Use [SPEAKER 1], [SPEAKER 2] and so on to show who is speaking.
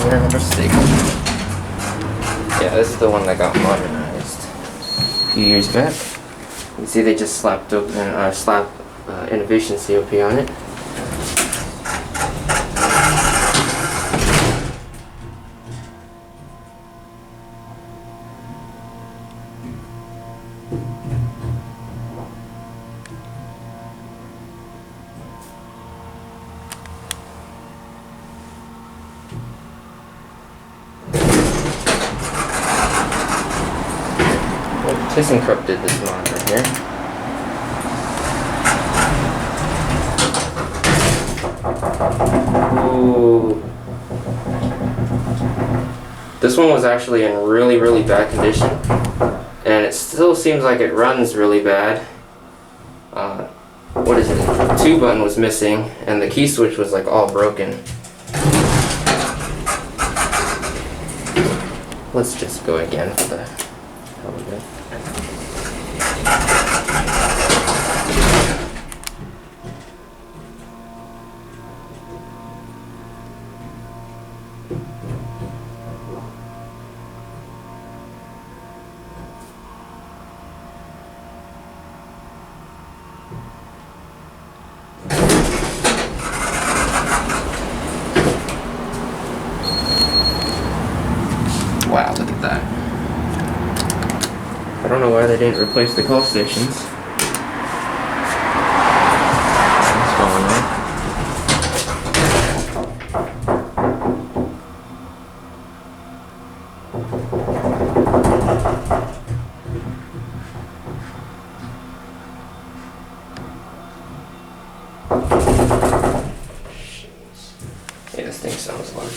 [SPEAKER 1] Mirror number 6. Yeah, this is the one that got modernized a few years back. You see they just slapped innovation COP on it. ThyssenKrupp did this monitor here. Ooh. This one was actually in really, really bad condition, and it still seems like it runs really bad. What is it? The 2 button was missing, and the key switch was like all broken. Let's just go again for the hell of it. Wow, look at that. I don't know why they didn't replace the call stations. That's falling off. Yeah, this thing sounds like